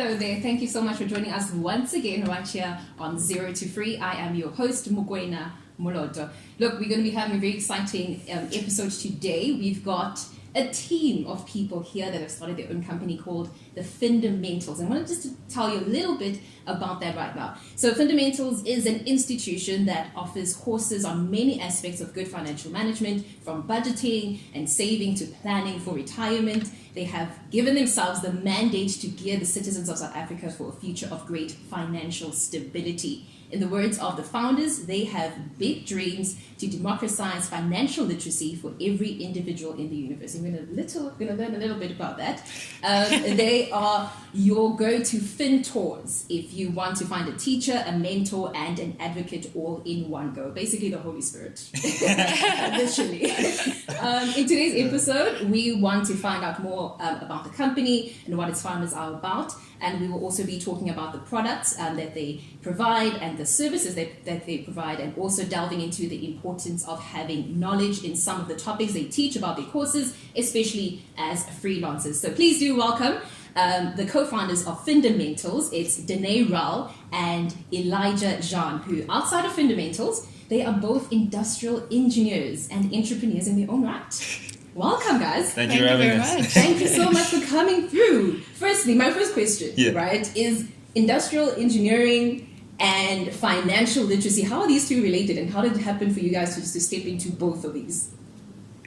Hello there. Thank you so much for joining us once again right here on Zero to Free. I am your host, Mokoena Moloto. Look, we're going to be having a very exciting episode today. We've got a team of people here that have started their own company called the Findamentals. I wanted just to tell you a little bit about that right now. So Findamentals is an institution that offers courses on many aspects of good financial management, from budgeting and saving to planning for retirement. They have given themselves the mandate to gear the citizens of South Africa for a future of great financial stability. In the words of the founders, they have big dreams to democratise financial literacy for every individual in the universe. And we're going to learn a little bit about that. They are your go-to Fintors if you want to find a teacher, a mentor, and an advocate all in one go. Basically, the Holy Spirit. Literally. In today's episode, we want to find out more about the company and what its founders are about. And we will also be talking about the products that they provide and the services that they provide, and also delving into the importance of having knowledge in some of the topics they teach about their courses, especially as freelancers. So please do welcome the co-founders of Findamentals. It's Danei Rall and Elijah Djan, who, outside of Findamentals, they are both industrial engineers and entrepreneurs in their own right. Welcome, guys. Thank you very much. Thank you so much for coming through. Firstly, my first question, right, is industrial engineering and financial literacy. How are these two related, and how did it happen for you guys to step into both of these?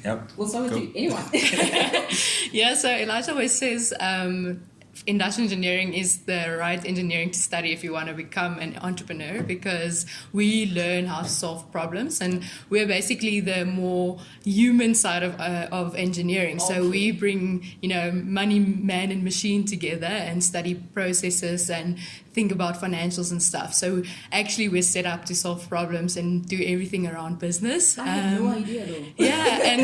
Yep. We'll start with you. Anyone? Yeah, so Elijah always says industrial engineering is the right engineering to study if you want to become an entrepreneur, because we learn how to solve problems, and we're basically the more human side of engineering. Okay. So we bring, money, man and machine together and study processes and think about financials and stuff. So actually we're set up to solve problems and do everything around business. I have no idea though. Yeah, and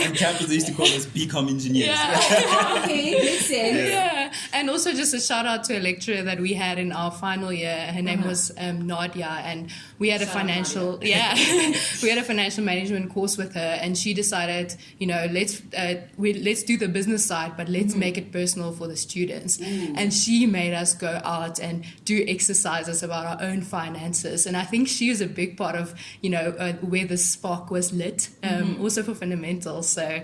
in campus they used to call us BCom engineers. Yeah. Okay, makes sense. Yeah, and also just a shout out to a lecturer that we had in our final year. Her name was Nadia, and we had we had a financial management course with her, and she decided, let's do the business side, but let's make it personal for the students. And she made us go out and do exercises about our own finances, and I think she was a big part of where the spark was lit, also for Findamentals. So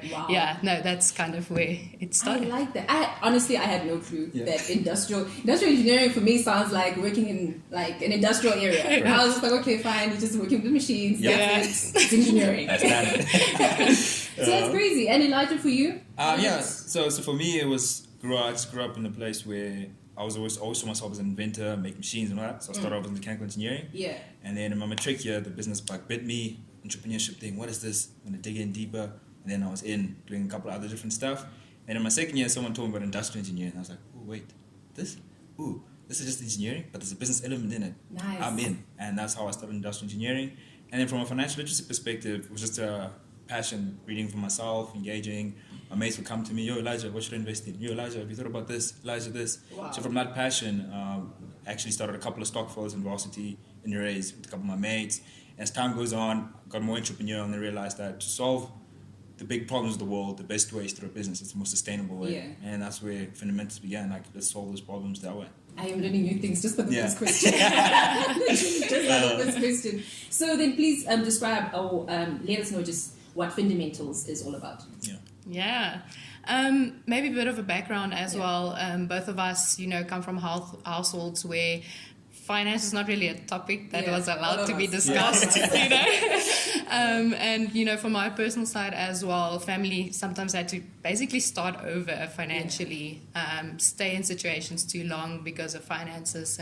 that's kind of where it started. I like that. I had no clue that industrial engineering for me sounds like working in like an industrial area. I was just like, okay, fine, you're just working with machines. It's engineering. That's that. So that's crazy. And Elijah, for you? So for me, it was I just grew up in a place where I was always saw myself as an inventor, make machines and all that. So I started off with mechanical engineering. Yeah. And then in my matric year, the business bug bit me. Entrepreneurship thing. What is this? I'm gonna dig in deeper. And then I was doing a couple of other different stuff. And in my second year, someone told me about industrial engineering. And I was like, oh wait, this is just engineering, but there's a business element in it. Nice. I'm in. And that's how I started industrial engineering. And then from a financial literacy perspective, it was just a passion, reading for myself, engaging. My mates would come to me, yo, Elijah, what should I invest in? Yo, Elijah, have you thought about this? Elijah, this. Wow. So from that passion, actually started a couple of stock follows in varsity in arrays with a couple of my mates. As time goes on, got more entrepreneurial, and I realized that to solve the big problems of the world, the best way is through a business. It's the most sustainable way. Yeah. And that's where Findamentals began. Like, let's solve those problems that way. I am learning new things just for the first question. Just for the first question. So then please describe or let us know just what Findamentals is all about. Yeah. Maybe a bit of a background as well. Both of us, come from households where finance is not really a topic that was allowed to be discussed, and from my personal side as well, family sometimes had to basically start over financially, stay in situations too long because of finances,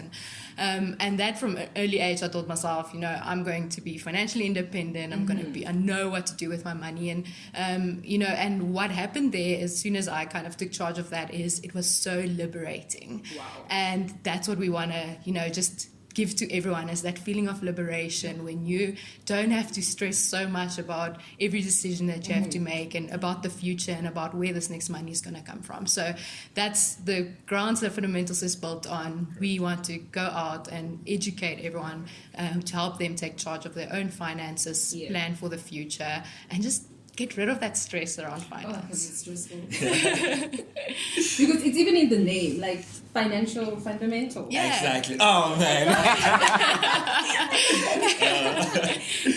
and that from an early age I told myself, I'm going to be financially independent. I know what to do with my money, and and what happened there as soon as I kind of took charge of that is it was so liberating. Wow. And that's what we want to just give to everyone, is that feeling of liberation when you don't have to stress so much about every decision that you have to make, and about the future, and about where this next money is going to come from. So that's the grounds that Findamentals is built on. We want to go out and educate everyone to help them take charge of their own finances, plan for the future, and just get rid of that stress around Oh, because finance. it's stressful. Because it's even in the name, like financial fundamentals. Yeah. Exactly. Oh man.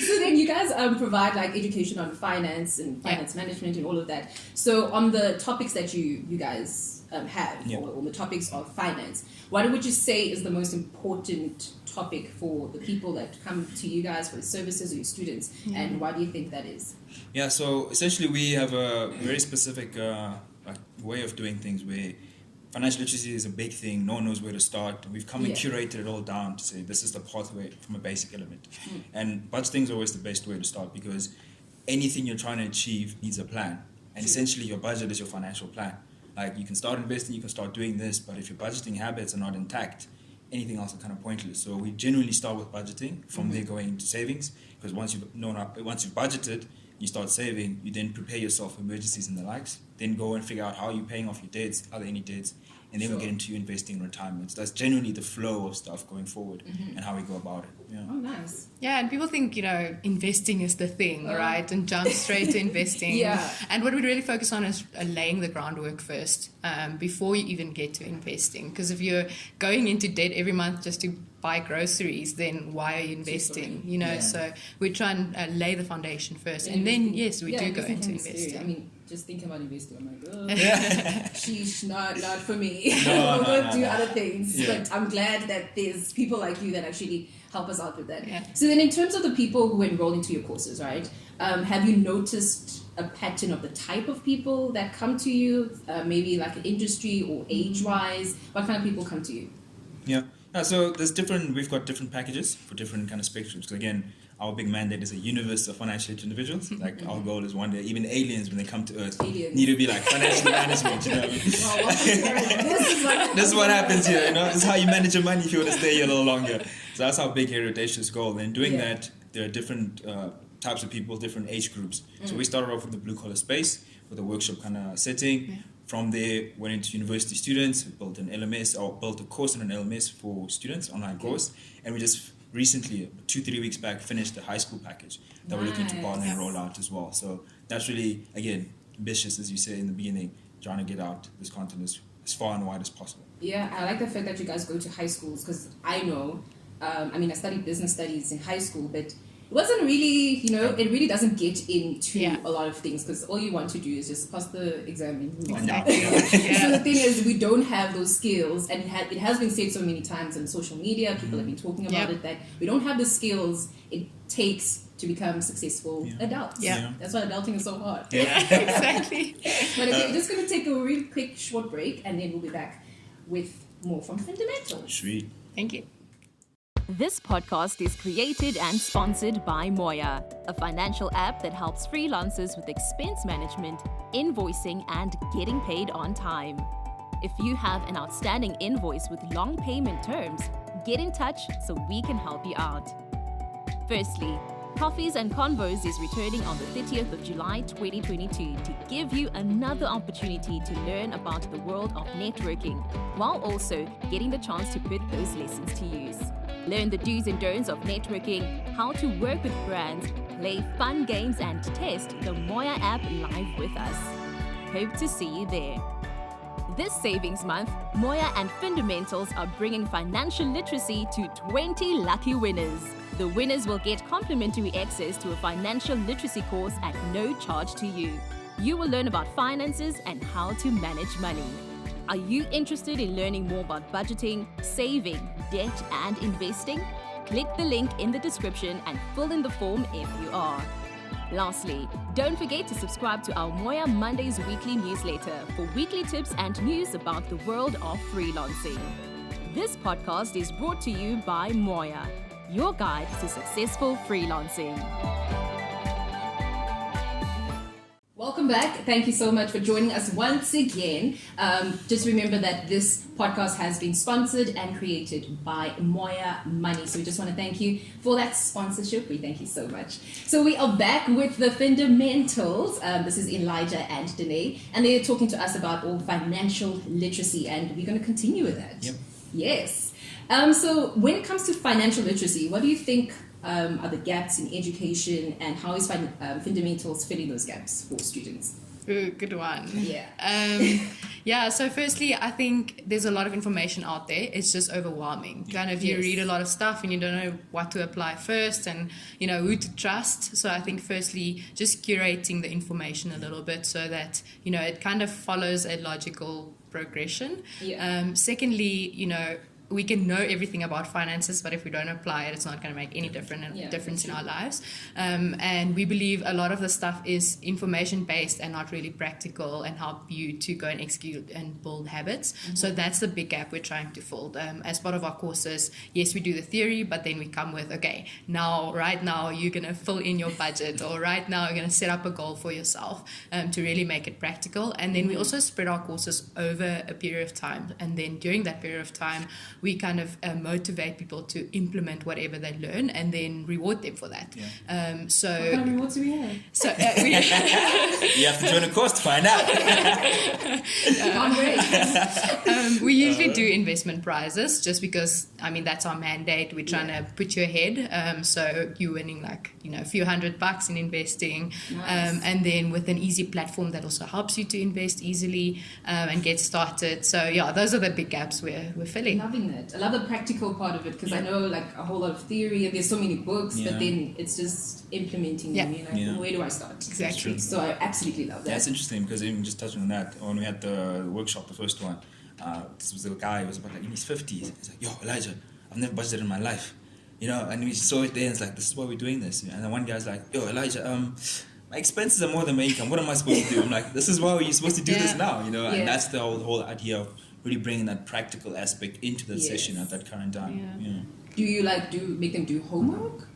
So then you guys provide like education on finance and finance management and all of that. So on the topics that you guys have, or on the topics of finance, what would you say is the most important topic for the people that come to you guys for the services or your students, and why do you think that is? Yeah, so essentially we have a very specific way of doing things where financial literacy is a big thing. No one knows where to start. We've come and curated it all down to say this is the pathway from a basic element. And budgeting is always the best way to start, because anything you're trying to achieve needs a plan. And essentially your budget is your financial plan. Like you can start investing, you can start doing this, but if your budgeting habits are not intact, anything else is kind of pointless. So we generally start with budgeting, from there going into savings, because once you've budgeted, you start saving, you then prepare yourself for emergencies and the likes, then go and figure out how you're paying off your debts, are there any debts, and then we get into investing in retirement. So that's generally the flow of stuff going forward and how we go about it. Yeah. Oh, nice. Yeah, and people think, investing is the thing, right? And jump straight to investing. Yeah. And what we really focus on is laying the groundwork first, before you even get to investing. Because if you're going into debt every month just to buy groceries, then why are you investing? So we try and lay the foundation first. And then, yes, we do go into investing. I mean, just thinking about investing, I'm like, oh, sheesh, not for me. No, we'll no, do no. other things. Yeah. But I'm glad that there's people like you that actually help us out with that. Yeah. So then in terms of the people who enroll into your courses, right, have you noticed a pattern of the type of people that come to you, maybe like an industry or age-wise? What kind of people come to you? Yeah. So we've got different packages for different kind of spectrums. So again, our big mandate is a universe of financial individuals. Like our goal is one day, even aliens, when they come to Earth, need to be like financial management. You know what I mean? This is what happens here. This is how you manage your money if you want to stay here a little longer. So that's our big audacious goal. And doing that, there are different types of people, different age groups. So we started off with the blue collar space with a workshop kind of setting. Yeah. From there, went into university students, built an LMS, or built a course in an LMS for students, online course. And we just recently, 2-3 weeks back, finished the high school package that we're looking to partner and roll out as well. So that's really, again, ambitious, as you said in the beginning, trying to get out this content as far and wide as possible. Yeah, I like the fact that you guys go to high schools, because I know, I studied business studies in high school, but it wasn't really, it really doesn't get into a lot of things, because all you want to do is just pass the exam and move on. So the thing is, we don't have those skills, and it has been said so many times on social media, people have been talking about it, that we don't have the skills it takes to become successful adults. Yeah. That's why adulting is so hard. Yeah, exactly. But okay, we're just going to take a real quick short break, and then we'll be back with more from Findamentals. Sweet. Thank you. This podcast is created and sponsored by Moya, a financial app that helps freelancers with expense management, invoicing, and getting paid on time. If you have an outstanding invoice with long payment terms, get in touch so we can help you out. Firstly, Coffees and Convos is returning on the 30th of July 2022 to give you another opportunity to learn about the world of networking, while also getting the chance to put those lessons to use. Learn the do's and don'ts of networking, how to work with brands, play fun games, and test the Moya app live with us. Hope to see you there. This savings month, Moya and Findamentals are bringing financial literacy to 20 lucky winners. The winners will get complimentary access to a financial literacy course at no charge to you. You will learn about finances and how to manage money. Are you interested in learning more about budgeting, saving, debt, and investing? Click the link in the description and fill in the form if you are. Lastly, don't forget to subscribe to our Moya Mondays weekly newsletter for weekly tips and news about the world of freelancing. This podcast is brought to you by Moya, your guide to successful freelancing. Welcome back. Thank you so much for joining us once again. Just remember that this podcast has been sponsored and created by Moya Money. So we just want to thank you for that sponsorship. We thank you so much. So we are back with the Findamentals. This is Elijah and Danei, and they're talking to us about all financial literacy, and we're going to continue with that. Yep. Yes. So when it comes to financial literacy, what do you think are the gaps in education, and how is Findamentals filling those gaps for students? Ooh, good one. Yeah. So firstly, I think there's a lot of information out there. It's just overwhelming. Kind of you Yes. read a lot of stuff and you don't know what to apply first and, who to trust. So I think firstly, just curating the information a little bit so that, it kind of follows a logical progression. Yeah. Secondly, we can know everything about finances, but if we don't apply it, it's not going to make any difference in our lives. And we believe a lot of the stuff is information-based and not really practical and help you to go and execute and build habits. So that's the big gap we're trying to fill. As part of our courses, yes, we do the theory, but then we come with, okay, right now you're going to fill in your budget, or right now you're going to set up a goal for yourself to really make it practical. And then we also spread our courses over a period of time. And then during that period of time, we kind of motivate people to implement whatever they learn and then reward them for that. What kind of rewards do we have? So You have to join a course to find out. Can't wait. we usually do investment prizes just because, that's our mandate. We're trying to put you ahead. So you're winning a few $100 in investing. Nice. And then with an easy platform that also helps you to invest easily and get started. So those are the big gaps we're filling. Loving it. I love the practical part of it, because I know a whole lot of theory and there's so many books, but then it's just implementing them. Where do I start? Exactly. So I absolutely love that. Yeah, it's interesting because even just touching on that, when we had the workshop, the first one, this was a guy who was about in his 50s. He's like, yo, Elijah, I've never budgeted in my life. And we saw it there and it's like, this is why we're doing this. And then one guy's like, yo, Elijah, my expenses are more than my income. What am I supposed to do? I'm like, this is why we're supposed to do this now, And that's the whole idea of really bringing that practical aspect into the session at that current time. Yeah. Do you make them do homework?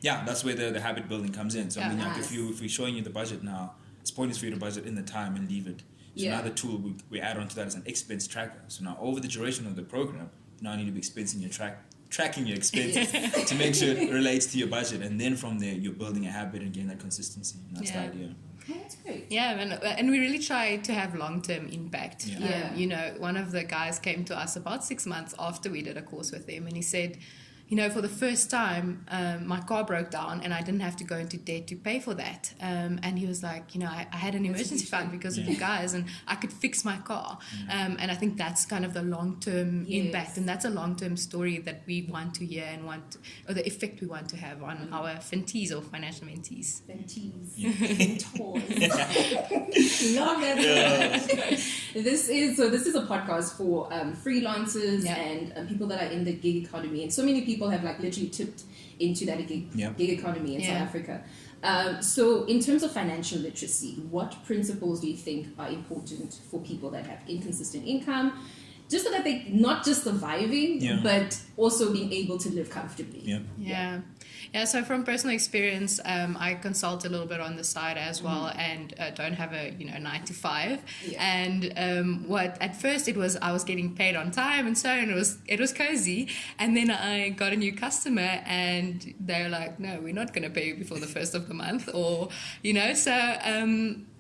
Yeah, that's where the habit building comes in. So Nice. if we're showing you the budget now, it's pointless for you to budget in the time and leave it. So now the tool we add on to that is an expense tracker. So now over the duration of the program, you now need to be tracking your expenses to make sure it relates to your budget, and then from there you're building a habit and getting that consistency. And that's the idea. Oh, that's great. Yeah, and we really try to have long-term impact. Yeah. One of the guys came to us about 6 months after we did a course with him, and he said, for the first time, my car broke down and I didn't have to go into debt to pay for that. And he was like, I had an emergency fund because of you guys, and I could fix my car. And I think that's kind of the long-term impact, and that's a long-term story that we want to hear or the effect we want to have on our Fintors or financial mentees. Fintors. Love that. This is a podcast for freelancers and people that are in the gig economy, and so many people have literally tipped into that gig economy in South Africa. So in terms of financial literacy, what principles do you think are important for people that have inconsistent income, just so that they're not just surviving, but also being able to live comfortably? Yeah, so from personal experience, I consult a little bit on the side as well, and don't have a 9 to 5. And what at first I was getting paid on time, and so it was cozy. And then I got a new customer, and they're like, no, we're not going to pay you before the first of the month, or so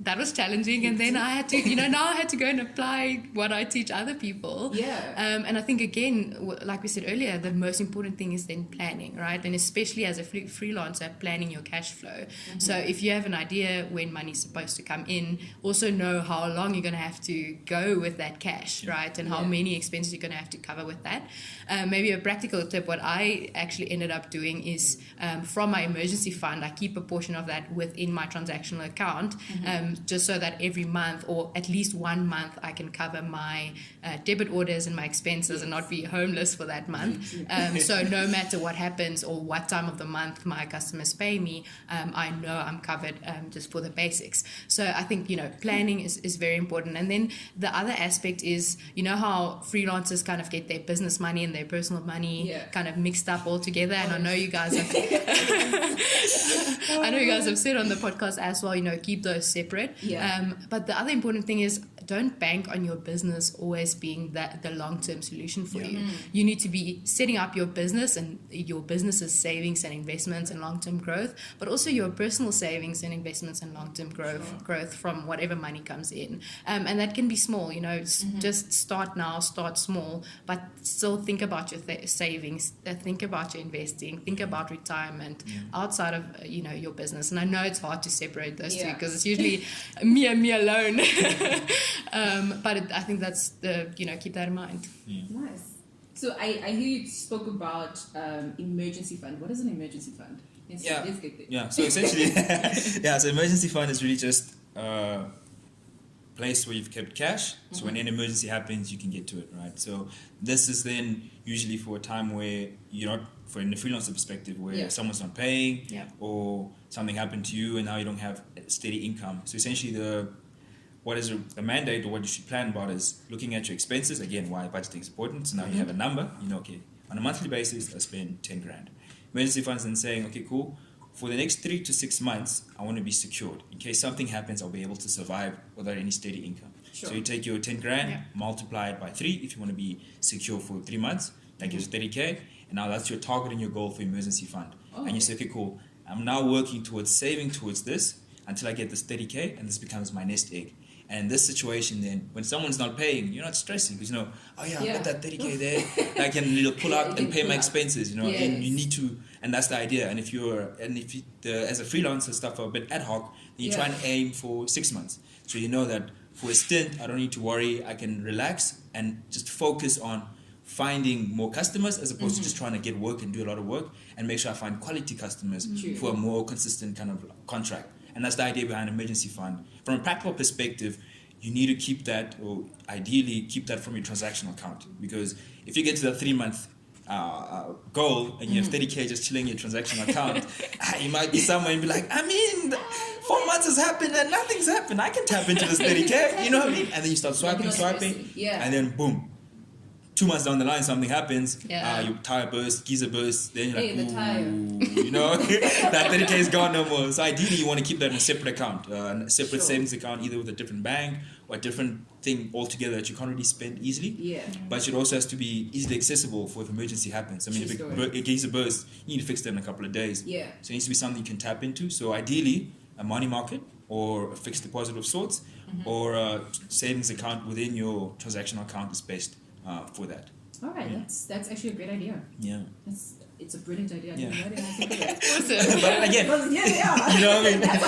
that was challenging. And then I had to now I had to go and apply what I teach other people. And I think again, like we said earlier, the most important thing is then planning, right? And especially as a freelancer, planning your cash flow. So if you have an idea when money's supposed to come in, also know how long you're going to have to go with that cash, right? And how many expenses you're going to have to cover with that. Maybe a practical tip, what I actually ended up doing is from my emergency fund, I keep a portion of that within my transactional account, just so that every month, or at least 1 month, I can cover my debit orders and my expenses and not be homeless for that month. So no matter what happens or what time of the month my customers pay me, I know I'm covered just for the basics. So I think, planning is very important. And then the other aspect is, how freelancers kind of get their business money and their personal money kind of mixed up all together. And I know you guys have I know you guys have said on the podcast as well, keep those separate. Yeah. But the other important thing is don't bank on your business always being the long-term solution for you. You need to be setting up your business and your business's savings and investments and long-term growth, but also your personal savings and investments and long-term growth from whatever money comes in. And that can be small, just start now, start small, but still think about your savings, think about your investing, think about retirement outside of, your business. And I know it's hard to separate those two because it's usually me alone. But I think that's keep that in mind. Nice. So I hear you spoke about emergency fund. What is an emergency fund? Let's get there. Yeah. So essentially, so emergency fund is really just a place where you've kept cash. So when an emergency happens, you can get to it, right? So this is then usually for a time where you're not, in the freelancer perspective, where someone's not paying or something happened to you and now you don't have steady income. So essentially the mandate, or what you should plan about, is looking at your expenses. Again, why budgeting is important. So now you have a number. Okay, on a monthly basis, I spend 10 grand. Emergency funds then saying, okay, cool. For the next 3 to 6 months, I want to be secured. In case something happens, I'll be able to survive without any steady income. Sure. So you take your 10 grand, multiply it by 3 if you want to be secure for 3 months. That gives 30K. And now that's your target and your goal for emergency fund. And you say, okay, cool. I'm now working towards saving towards this until I get this 30K, and this becomes my nest egg. And in this situation, then, when someone's not paying, you're not stressing because I've got that 30K there. I can pull out and pay my expenses, And you need to, and that's the idea. And if as a freelancer, stuff are a bit ad hoc, then you try and aim for 6 months. So you know that for a stint, I don't need to worry. I can relax and just focus on finding more customers as opposed to just trying to get work and do a lot of work, and make sure I find quality customers for a more consistent kind of contract. And that's the idea behind emergency fund. From a practical perspective, you need to keep that, or ideally keep that from your transactional account. Because if you get to the 3 month goal and you have 30K just chilling in your transactional account, you might be somewhere and be like, 4 months has happened and nothing's happened. I can tap into this 30K, you know what I mean? And then you start swiping, and then boom. 2 months down the line, something happens. Your tire bursts, geyser bursts. Then you're like, the tire. That 30K is gone no more. So ideally, you want to keep that in a separate account, a separate savings account, either with a different bank or a different thing altogether that you can't really spend easily. Yeah. But it also has to be easily accessible for if emergency happens. If a geyser bursts, you need to fix that in a couple of days. Yeah. So it needs to be something you can tap into. So ideally, a money market or a fixed deposit of sorts, or a savings account within your transactional account is best. For that. All right, that's actually a great idea. Yeah. It's a brilliant idea. Why didn't I think of it? Awesome. But again, you know what I mean? That's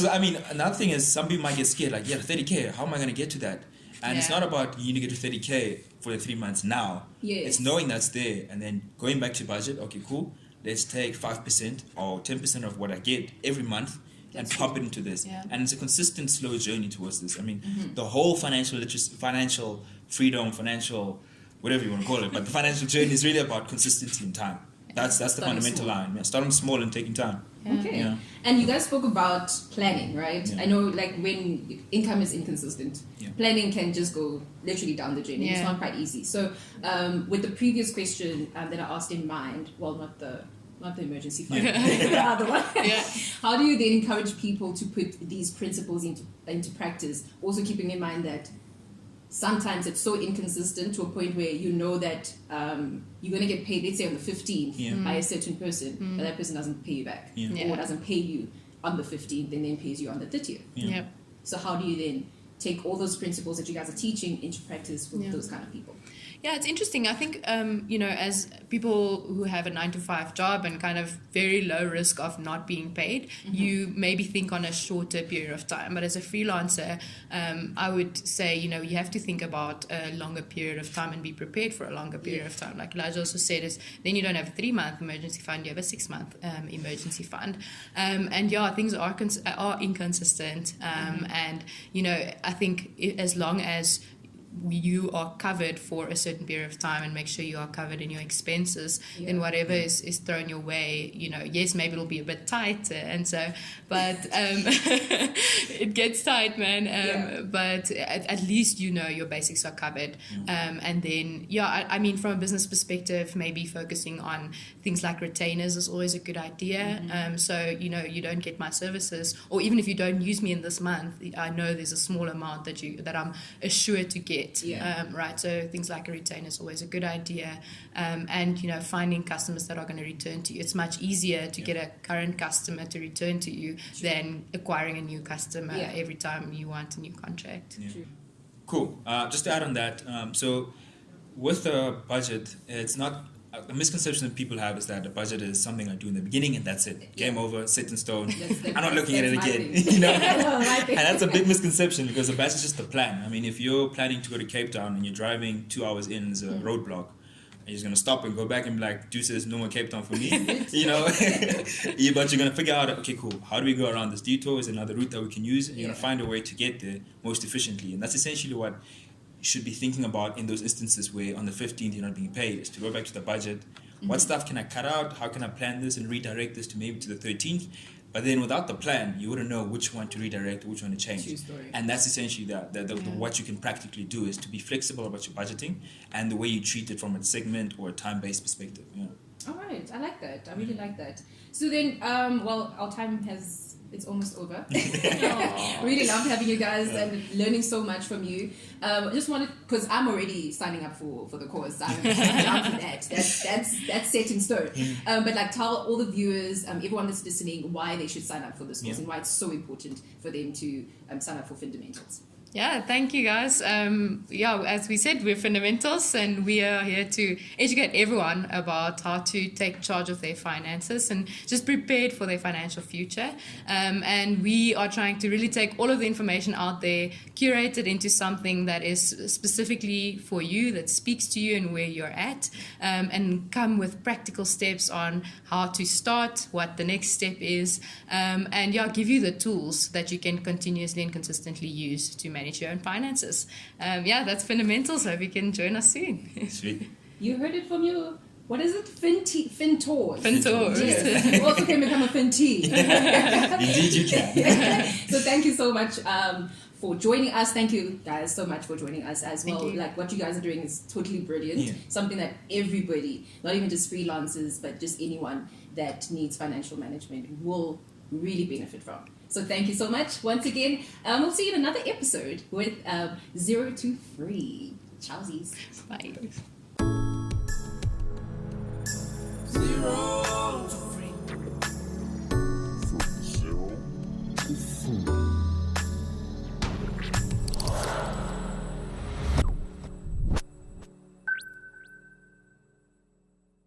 what I hear. Another thing is some people might get scared, like, 30K, how am I going to get to that? And it's not about you need to get to 30K for the 3 months now. Yes. It's knowing that's there and then going back to budget. Okay, cool. Let's take 5% or 10% of what I get every month and pump it into this. Yeah. And it's a consistent, slow journey towards this. The whole financial literacy, financial freedom, financial, whatever you want to call it, but the financial journey is really about consistency in time. That's the fundamental line. Yeah, starting small and taking time. Okay. Yeah. And you guys spoke about planning, right? Yeah. I know, when income is inconsistent, planning can just go literally down the drain. It's not quite easy. So with the previous question that I asked in mind, well, not the emergency fund, the other one. How do you then encourage people to put these principles into practice? Also keeping in mind that sometimes it's so inconsistent to a point where you know that you're going to get paid, let's say on the 15th by a certain person, but that person doesn't pay you back or doesn't pay you on the 15th and then pays you on the 30th. So how do you then take all those principles that you guys are teaching into practice with those kind of people? Yeah, it's interesting. I think, as people who have a 9-to-5 job and kind of very low risk of not being paid, you maybe think on a shorter period of time. But as a freelancer, I would say, you have to think about a longer period of time and be prepared for a longer period of time. Like Elijah also said, then you don't have a 3-month emergency fund, you have a 6-month emergency fund. Things are inconsistent. And, I think as long as you are covered for a certain period of time and make sure you are covered in your expenses, then whatever is thrown your way, yes, maybe it'll be a bit tight, and so, but it gets tight, man. But at least your basics are covered. And then, I mean, from a business perspective, maybe focusing on things like retainers is always a good idea. So, you don't get my services, or even if you don't use me in this month, I know there's a small amount that I'm assured to get. Right, so things like a retainer is always a good idea, and finding customers that are going to return to you. It's much easier to get a current customer to return to you than acquiring a new customer every time you want a new contract. Cool. Just to add on that, so with the budget, it's not. A misconception that people have is that a budget is something I do in the beginning and that's it. Game over, set in stone. I'm not looking at it again. And that's a big misconception, because the budget is just the plan. I mean, if you're planning to go to Cape Town and you're driving 2 hours in, there's a roadblock, and you're just going to stop and go back and be like, deuces, no more Cape Town for me. But you're going to figure out, okay, cool, how do we go around this detour? Is there another route that we can use? And you're going to find a way to get there most efficiently. And that's essentially what you should be thinking about in those instances where on the 15th you're not being paid, is to go back to the budget. What stuff can I cut out? How can I plan this and redirect this to maybe to the 13th? But then without the plan, you wouldn't know which one to redirect, which one to change. And that's essentially what you can practically do, is to be flexible about your budgeting and the way you treat it from a segment or a time-based perspective. All right, I like that. I really like that. So then, our time it's almost over. Really loved having you guys and learning so much from you. I just wanted, because I'm already signing up for the course. I'm down for that. That's set in stone. But tell all the viewers, everyone that's listening, why they should sign up for this course and why it's so important for them to sign up for Findamentals. Yeah, thank you guys. As we said, we're Findamentals, and we are here to educate everyone about how to take charge of their finances and just prepared for their financial future. And we are trying to really take all of the information out there, curate it into something that is specifically for you, that speaks to you and where you're at, and come with practical steps on how to start, what the next step is, and give you the tools that you can continuously and consistently use to manage your own finances. That's Findamentals. Hope you can join us soon. Sweet. You heard it from you. What is it? Fintors. Fintors. Yes. You also can become a Fintee. Indeed you can. So thank you so much for joining us. Thank you guys so much for joining us as well. What you guys are doing is totally brilliant. Something that everybody, not even just freelancers, but just anyone that needs financial management will really benefit from. So thank you so much once again. We'll see you in another episode with 0 to 3. Chowsies. Bye.